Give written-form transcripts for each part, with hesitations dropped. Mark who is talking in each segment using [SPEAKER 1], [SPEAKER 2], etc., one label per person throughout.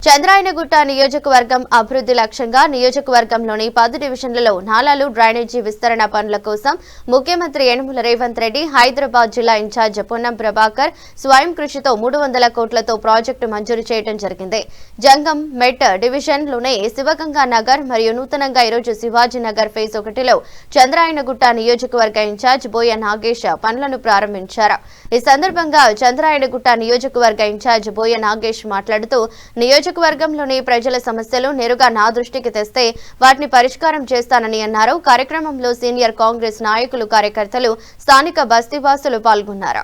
[SPEAKER 1] చంద్రాయనగుట్ట నియోజకవర్గం అభివృద్ధి లక్ష్యంగా నియోజకవర్గంలోని 10 డివిజన్లలో నాలాలు డ్రైనేజీ విస్తరణ పనుల కోసం ముఖ్యమంత్రి యనమల రేవంత్ రెడ్డి హైదరాబాద్ జిల్లా ఇన్ఛార్జ్ పొన్నం ప్రభాకర్ స్వయం కృషితో 300 కోట్లతో ప్రాజెక్టు మంజూరు చేయడం జరిగింది. జంగం మెట్ డివిజన్లోనే శివగంగా నగర్ మరియు నూతనంగా ఈరోజు శివాజీ నగర్ ఫేజ్ 1లో చంద్రాయనగుట్ట నియోజకవర్గ ఇన్ఛార్జ్ బోయ నాగేష్ పనులను ప్రారంభించారు. ఈ సందర్భంగా చంద్రాయనగుట్ట నియోజకవర్గ ఇన్ఛార్జ్ బోయ నాగేష్ మాట్లాడుతూ నియోజకవర్గంలోని ప్రజల సమస్యలు నేరుగా నా దృష్టికి తెస్తే వాటిని పరిష్కారం చేస్తానని అన్నారు. కార్యక్రమంలో సీనియర్ కాంగ్రెస్ నాయకులు, కార్యకర్తలు, స్థానిక బస్తీవాసులు పాల్గొన్నారు.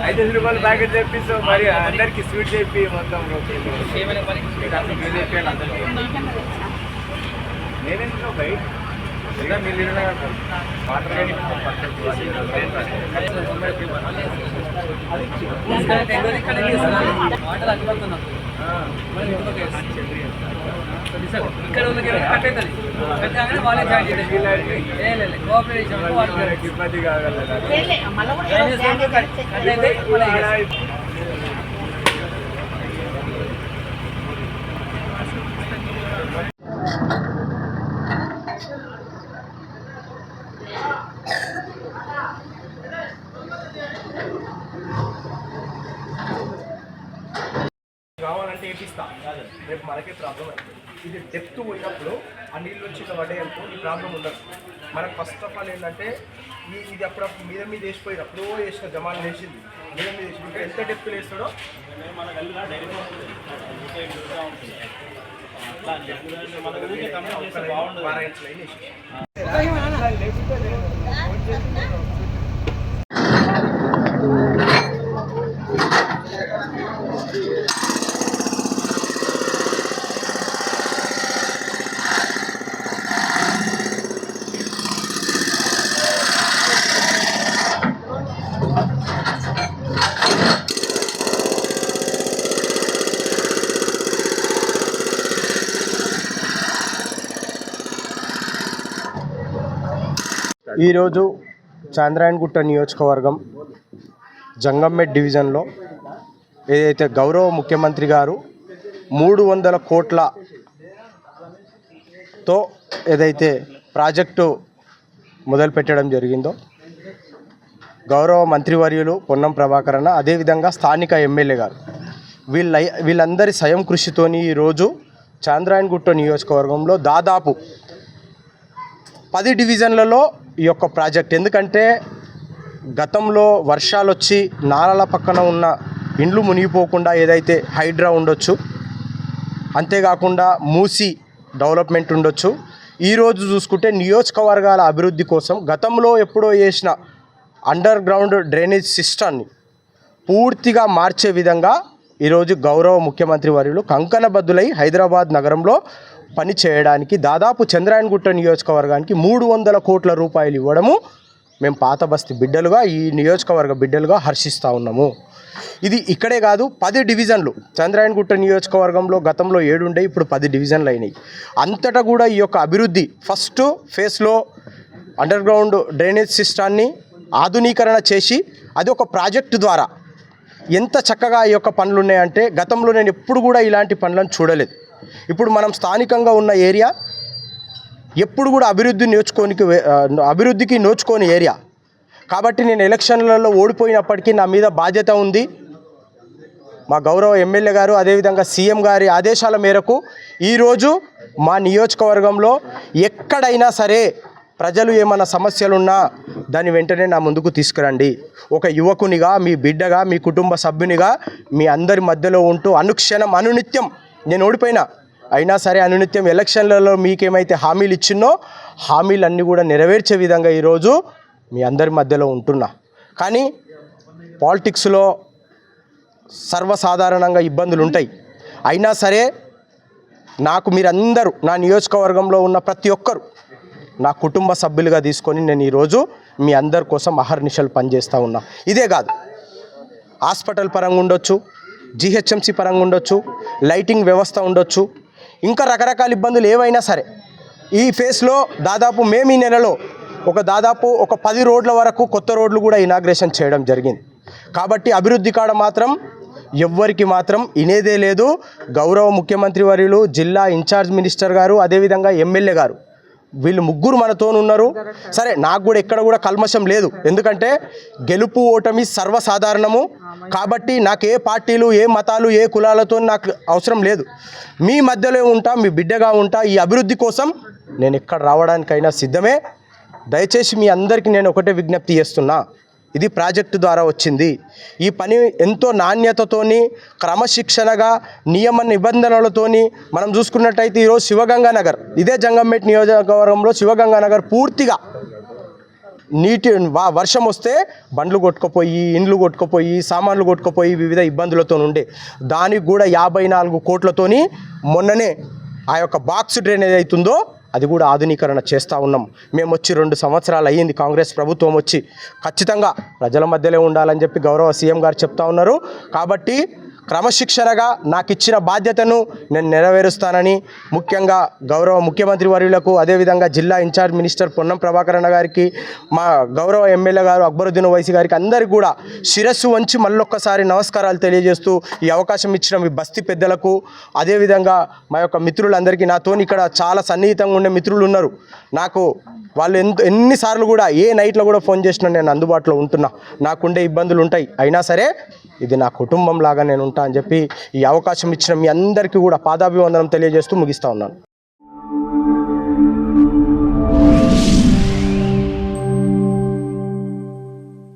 [SPEAKER 2] ₹5 ప్యాకెట్ తెప్పిస్తూ మరి అందరికి స్వీట్ చెప్పి మొత్తం నేనేందుకు బయట మీరు ఇబ్బంది కాగలదు. కావాలంటే ఏపిస్తా, రేపు మనకే ప్రాబ్లం అవుతుంది. ఇది డెప్త్ పోయినప్పుడు ఆ నీళ్ళు వచ్చి ఇట్లా పడేయనుకో ఈ ప్రాబ్లం ఉండదు. మనకు ఫస్ట్ ఆఫ్ ఆల్ ఏంటంటే ఇది అప్పుడు మీద వేసిపోయినప్పుడు వేసిన జమాలు వేసింది మీద వేసి ఇంకా ఎంత డెప్త్ వేస్తాడో ఈరోజు చంద్రాయనగుట్ట నియోజకవర్గం జంగంమెట్ డివిజన్లో ఏదైతే గౌరవ ముఖ్యమంత్రి గారు 300 కోట్లతో ఏదైతే ప్రాజెక్టు మొదలుపెట్టడం జరిగిందో గౌరవ మంత్రివర్యులు పొన్నం ప్రభాకర్ అన్న, అదేవిధంగా స్థానిక ఎమ్మెల్యే గారు వీళ్ళందరి స్వయం కృషితోని ఈరోజు చంద్రాయనగుట్ట నియోజకవర్గంలో దాదాపు 10 డివిజన్లలో ఈ యొక్క ప్రాజెక్ట్, ఎందుకంటే గతంలో వర్షాలు వచ్చి నాలల పక్కన ఉన్న ఇండ్లు మునిగిపోకుండా ఏదైతే హైడ్రా ఉండొచ్చు, అంతేకాకుండా మూసి డెవలప్మెంట్ ఉండొచ్చు. ఈరోజు చూసుకుంటే నియోజకవర్గాల అభివృద్ధి కోసం గతంలో ఎప్పుడో చేసిన అండర్ గ్రౌండ్ డ్రైనేజ్ సిస్టమ్ని పూర్తిగా మార్చే విధంగా ఈరోజు గౌరవ ముఖ్యమంత్రి వర్యులు కంకణబద్దులై హైదరాబాద్ నగరంలో పని చేయడానికి దాదాపు చంద్రాయనగుట్ట నియోజకవర్గానికి 300 కోట్ల రూపాయలు ఇవ్వడము మేము పాత బస్తీ బిడ్డలుగా, ఈ నియోజకవర్గ బిడ్డలుగా హర్షిస్తూ ఉన్నాము. ఇది ఇక్కడే కాదు, 10 డివిజన్లు చంద్రాయనగుట్ట నియోజకవర్గంలో గతంలో 7 ఉండే, ఇప్పుడు 10 డివిజన్లు అయినాయి. అంతటా కూడా ఈ యొక్క అభివృద్ధి ఫస్ట్ ఫేస్లో అండర్ గ్రౌండ్ డ్రైనేజ్ సిస్టాన్ని ఆధునీకరణ చేసి అది ఒక ప్రాజెక్టు ద్వారా ఎంత చక్కగా ఈ యొక్క పనులు ఉన్నాయంటే గతంలో నేను ఎప్పుడు కూడా ఇలాంటి పనులను చూడలేదు. ఇప్పుడు మనం స్థానికంగా ఉన్న ఏరియా ఎప్పుడు కూడా అభివృద్ధికి నోచుకోని ఏరియా కాబట్టి నేను ఎలక్షన్లలో ఓడిపోయినప్పటికీ నా మీద బాధ్యత ఉంది. మా గౌరవ ఎమ్మెల్యే గారు అదేవిధంగా సీఎం గారి ఆదేశాల మేరకు ఈరోజు మా నియోజకవర్గంలో ఎక్కడైనా సరే ప్రజలు ఏమైనా సమస్యలున్నా దాన్ని వెంటనే నా ముందుకు తీసుకురండి. ఒక యువకునిగా, మీ బిడ్డగా, మీ కుటుంబ సభ్యునిగా మీ అందరి మధ్యలో ఉంటూ అనుక్షణం అనునిత్యం నేను ఓడిపోయినా అయినా సరే అనునిత్యం ఎలక్షన్లలో మీకేమైతే హామీలు ఇచ్చినో హామీలన్నీ కూడా నెరవేర్చే విధంగా ఈరోజు మీ అందరి మధ్యలో ఉంటున్నా. కానీ పాలిటిక్స్లో సర్వసాధారణంగా ఇబ్బందులు ఉంటాయి. అయినా సరే నాకు మీరందరూ నా నియోజకవర్గంలో ఉన్న ప్రతి ఒక్కరు నా కుటుంబ సభ్యులుగా తీసుకొని నేను ఈరోజు మీ అందరి కోసం అహర్నిశలు పనిచేస్తూ ఉన్నా. ఇదే కాదు, హాస్పిటల్ పరంగా ఉండొచ్చు, జిహెచ్ఎంసీ పరంగా ఉండొచ్చు, లైటింగ్ వ్యవస్థ ఉండొచ్చు, ఇంకా రకరకాల ఇబ్బందులు ఏవైనా సరే ఈ ఫేస్లో దాదాపు మేము ఈ నెలలో దాదాపు 10 రోడ్ల వరకు కొత్త రోడ్లు కూడా ఇనాగ్రేషన్ చేయడం జరిగింది. కాబట్టి అభివృద్ధి కాడ మాత్రం ఎవ్వరికి మాత్రం ఇనేదే లేదు. గౌరవ ముఖ్యమంత్రి వర్యులు, జిల్లా ఇన్ఛార్జ్ మినిస్టర్ గారు, అదేవిధంగా ఎమ్మెల్యే గారు, వీళ్ళు ముగ్గురు మనతో ఉన్నారు. సరే, నాకు కూడా ఎక్కడ కూడా కల్మషం లేదు, ఎందుకంటే గెలుపు ఓటమి సర్వసాధారణము. కాబట్టి నాకు ఏ పార్టీలు, ఏ మతాలు, ఏ కులాలతో నాకు అవసరం లేదు. మీ మధ్యలో ఉంటా, మీ బిడ్డగా ఉంటా. ఈ అభివృద్ధి కోసం నేను ఎక్కడ రావడానికైనా సిద్ధమే. దయచేసి మీ అందరికీ నేను ఒకటే విజ్ఞప్తి చేస్తున్నా, ఇది ప్రాజెక్టు ద్వారా వచ్చింది. ఈ పని ఎంతో నాణ్యతతోని, క్రమశిక్షణగా, నియమ నిబంధనలతోని మనం చూసుకున్నట్టయితే ఈరోజు శివగంగానగర్, ఇదే జంగంపేట నియోజకవర్గంలో శివగంగానగర్ పూర్తిగా వర్షం వస్తే బండ్లు కొట్టుకుపోయి, ఇండ్లు కొట్టుకుపోయి, సామాన్లు కొట్టుకుపోయి వివిధ ఇబ్బందులతో ఉండే, దానికి కూడా 54 కోట్లతోని మొన్ననే ఆ యొక్క బాక్స్ డ్రైనేజ్ అవుతుందో అది కూడా ఆధునీకరణ చేస్తూ ఉన్నాం. మేము వచ్చి 2 సంవత్సరాలు అయ్యింది, కాంగ్రెస్ ప్రభుత్వం వచ్చి. ఖచ్చితంగా ప్రజల మధ్యలో ఉండాలని చెప్పి గౌరవ సీఎం గారు చెప్తా ఉన్నారు. కాబట్టి క్రమశిక్షణగా నాకు ఇచ్చిన బాధ్యతను నేను నెరవేరుస్తానని ముఖ్యంగా గౌరవ ముఖ్యమంత్రి వర్యులకు, అదేవిధంగా జిల్లా ఇన్ఛార్జ్ మినిస్టర్ పొన్నం ప్రభాకర్ అన్న గారికి, మా గౌరవ ఎమ్మెల్యే గారు అక్బరుద్దీన్ ఓవైసీ గారికి అందరికీ కూడా శిరస్సు వంచి మళ్ళొక్కసారి నమస్కారాలు తెలియజేస్తూ ఈ అవకాశం ఇచ్చిన మీ బస్తీ పెద్దలకు, అదేవిధంగా మా యొక్క మిత్రులందరికీ, నాతోని ఇక్కడ చాలా సన్నిహితంగా ఉండే మిత్రులు ఉన్నారు. నాకు వాళ్ళు ఎన్నిసార్లు కూడా ఏ నైట్లో కూడా ఫోన్ చేసినా నేను అందుబాటులో ఉంటున్నా. నాకుండే ఇబ్బందులు ఉంటాయి, అయినా సరే ఇది నా కుటుంబం లాగా నేను ఉంటా అని చెప్పి ఈ అవకాశం ఇచ్చిన మీ అందరికీ కూడా పాదాభివందనం తెలియజేస్తూ ముగిస్తా ఉన్నాను.